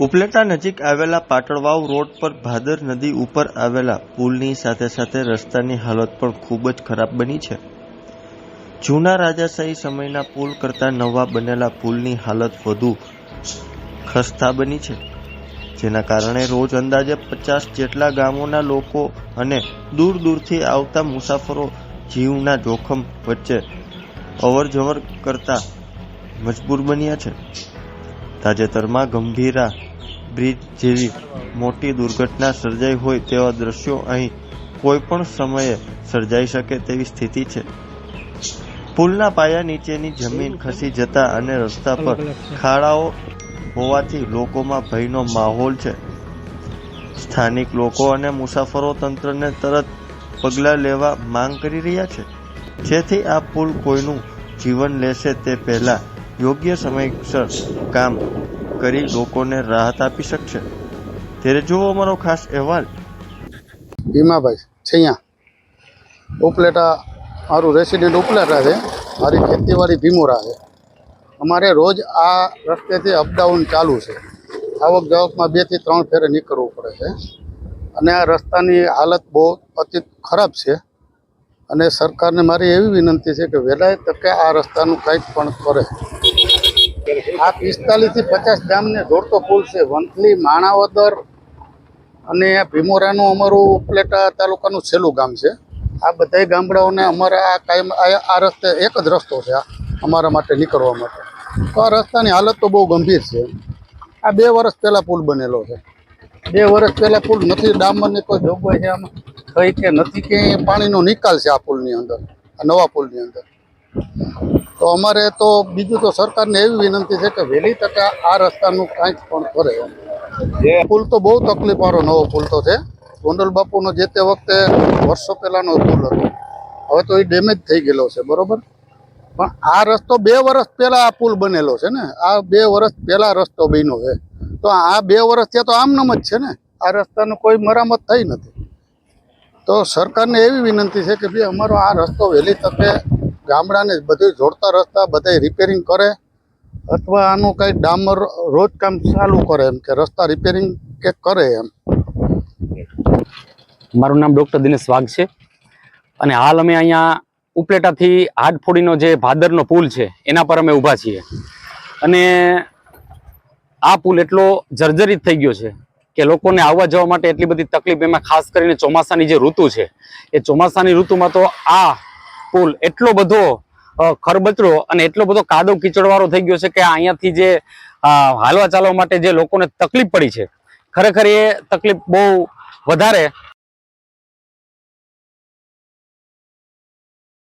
ઉપલેટા નજીક આવેલા પાટણવાવ રોડ પર ભાદર નદી ઉપર આવેલા પુલની સાથે સાથે રસ્તાની હાલત પણ ખૂબ જ ખરાબ બની છે। જૂના રાજાશાહી સમયના પુલ કરતાં નવા બનેલા પુલની હાલત વધુ ખસ્તા બની છે, જેના કારણે રોજ અંદાજે 50 જેટલા ગામોના લોકો અને દૂર દૂરથી આવતા મુસાફરો જીવના જોખમ વચ્ચે અવરજવર કરતા મજબૂર બન્યા છે। તાજેતરમાં ગંભીરા બ્રિજ જેવી મોટી દુર્ઘટના સર્જાઈ હોય તેવા દ્રશ્યો અહીં કોઈ પણ સમયે સર્જાઈ શકે તેવી સ્થિતિ છે। પુલના પાયા નીચેની જમીન ખસી જતા અને રસ્તા પર ખાડાઓ હોવાથી લોકોમાં ભયનો માહોલ છે। સ્થાનિક લોકો અને મુસાફરો તંત્રને તરત પગલાં લેવા માંગ કરી રહ્યા છે, જેથી આ પુલ કોઈનું જીવન લેશે તે પહેલા યોગ્ય સમયસર કામ કરી લોકોને રાહત આપી શકશે। ત્યારે જુઓ અમારો ખાસ અહેવાલ। ભીમાભાઈ છૈયા, ઉપલેટા મારું રેસિડેન્ટ ઉપલેટા છે, મારી ખેતીવાડી ભીમોરા છે। અમારે રોજ આ રસ્તેથી અપડાઉન ચાલુ છે। આવક જાવકમાં 2 થી 3 ફેરે નીકળવું પડે છે અને આ રસ્તાની હાલત બહુ અતિ ખરાબ છે અને સરકારને મારી એવી વિનંતી છે કે વહેલા તકે આ રસ્તાનું કંઈક પણ કરે। આ 45 થી 50 ગામને જોડતો પુલ છે। વંથલી, માણાવદર અને ભીમોરાનું અમારું ઉપલેટા તાલુકાનું છેલ્લું ગામ છે। આ બધા ગામડાઓને અમારા આ કાયમ આ રસ્તે એક જ રસ્તો છે અમારા માટે નીકળવા માટે। તો આ રસ્તાની હાલત તો બહુ ગંભીર છે। આ 2 વર્ષ પહેલાં પુલ બનેલો છે। 2 વર્ષ પહેલાં પુલ નથી, ડામરની કોઈ જોગવાઈ છે આમાં થઈ કે નથી, કે પાણીનો નિકાલ છે આ પુલની અંદર, આ નવા પુલની અંદર। તો અમારે તો બીજું તો સરકારને એવી વિનંતી છે કે વહેલી તકે આ રસ્તાનું કાંઈક પણ કરે। પુલ તો બહુ તકલીફવાળો નવો પુલ તો છે। ગોંડલ બાપુનો જે તે વખતે વર્ષો પહેલાંનો પુલ હતો, હવે તો એ ડેમેજ થઈ ગયેલો છે, બરોબર। પણ આ રસ્તો 2 વર્ષ પહેલાં આ પુલ બનેલો છે ને, આ 2 વર્ષ પહેલાં રસ્તો બન્યો છે। તો આ 2 વર્ષ ત્યાં તો આમનામ જ છે ને, આ રસ્તાનું કોઈ મરામત થઈ નથી। તો સરકારને એવી વિનંતી છે કે ભાઈ અમારો આ રસ્તો વહેલી તકે ગામડાને બધું જોડતા રસ્તા બધા રિપેરિંગ કરે, અથવા આનું કંઈ ડામર રોજ કામ ચાલુ કરે, એમ કે રસ્તા રિપેરિંગ કે કરે એમ। મારું નામ ડૉક્ટર દિનેશ વાઘ છે અને હાલ અમે અહીંયા ઉપલેટાથી હાડફોડીનો જે ભાદરનો પુલ છે એના પર અમે ઊભા છીએ અને આ પુલ એટલો જર્જરિત થઈ ગયો છે કે લોકોને આવવા જવા માટે એટલી બધી તકલીફ, એમાં ખાસ કરીને ચોમાસાની જે ઋતુ છે એ ચોમાસાની ઋતુમાં તો આ પુલ એટલો બધો ખરબચડો અને એટલો બધો કાદવ કીચડવાળો થઈ ગયો છે કે અહીંયાથી જે હાલવા ચાલવા માટે જે લોકોને તકલીફ પડી છે, ખરેખર એ તકલીફ બહુ વધારે